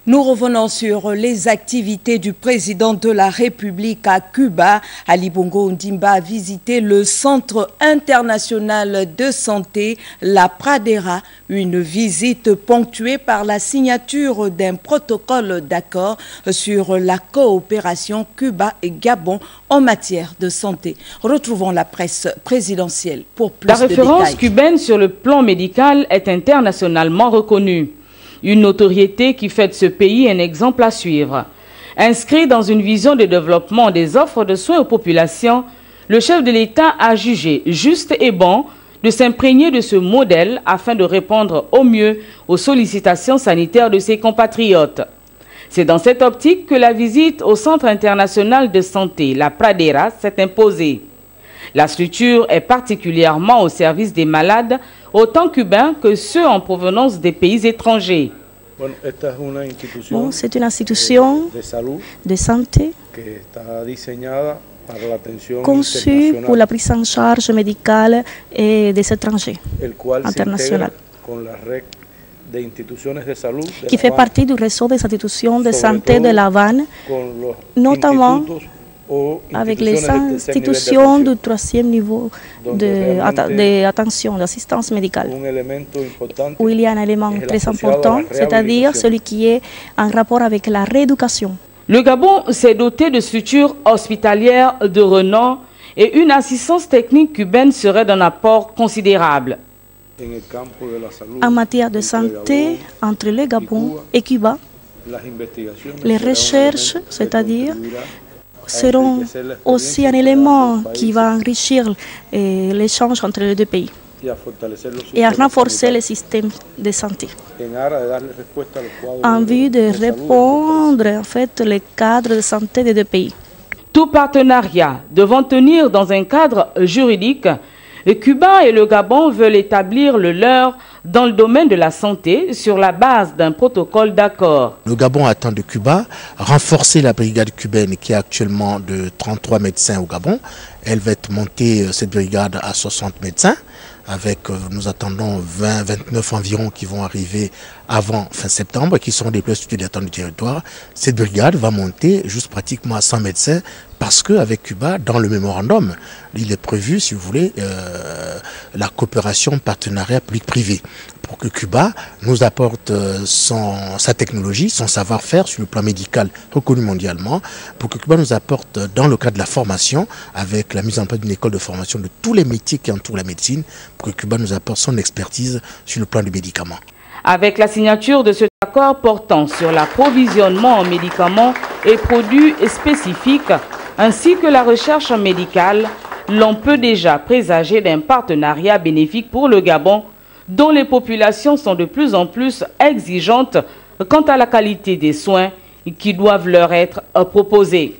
Nous revenons sur les activités du président de la République à Cuba. Ali Bongo Ondimba a visité le Centre international de santé, la Pradera, une visite ponctuée par la signature d'un protocole d'accord sur la coopération Cuba et Gabon en matière de santé. Retrouvons la presse présidentielle pour plus de détails. La référence cubaine sur le plan médical est internationalement reconnue. Une notoriété qui fait de ce pays un exemple à suivre. Inscrit dans une vision de développement des offres de soins aux populations, le chef de l'État a jugé juste et bon de s'imprégner de ce modèle afin de répondre au mieux aux sollicitations sanitaires de ses compatriotes. C'est dans cette optique que la visite au Centre international de santé, la Pradera, s'est imposée. La structure est particulièrement au service des malades, autant cubains que ceux en provenance des pays étrangers. C'est une institution de santé conçue pour la prise en charge médicale des étrangers internationaux, qui fait partie du réseau des institutions de santé de La Havane, notamment avec les institutions du troisième niveau d'attention, d'assistance médicale, où il y a un élément très important, c'est-à-dire celui qui est en rapport avec la rééducation. Le Gabon s'est doté de structures hospitalières de renom et une assistance technique cubaine serait d'un apport considérable. En matière de santé, entre le Gabon et Cuba, les recherches, c'est-à-dire seront aussi un élément qui va enrichir l'échange entre les deux pays et à renforcer le système de santé en vue de répondre en fait les cadres de santé des deux pays. Tout partenariat devant tenir dans un cadre juridique, Cuba et le Gabon veulent établir le leur dans le domaine de la santé sur la base d'un protocole d'accord. Le Gabon attend de Cuba renforcer la brigade cubaine qui est actuellement de 33 médecins au Gabon. Elle va être montée, cette brigade, à 60 médecins. Avec, nous attendons 20-29 environ qui vont arriver avant fin septembre, qui seront déployés sur l'étendue du territoire. Cette brigade va monter juste pratiquement à 100 médecins parce qu'avec Cuba, dans le mémorandum, il est prévu, si vous voulez, la coopération partenariat public-privé pour que Cuba nous apporte sa technologie, son savoir-faire sur le plan médical reconnu mondialement, pour que Cuba nous apporte dans le cadre de la formation, avec la mise en place d'une école de formation de tous les métiers qui entourent la médecine, pour que Cuba nous apporte son expertise sur le plan du médicament. Avec la signature de cet accord portant sur l'approvisionnement en médicaments et produits spécifiques, ainsi que la recherche médicale, l'on peut déjà présager d'un partenariat bénéfique pour le Gabon, dont les populations sont de plus en plus exigeantes quant à la qualité des soins qui doivent leur être proposés.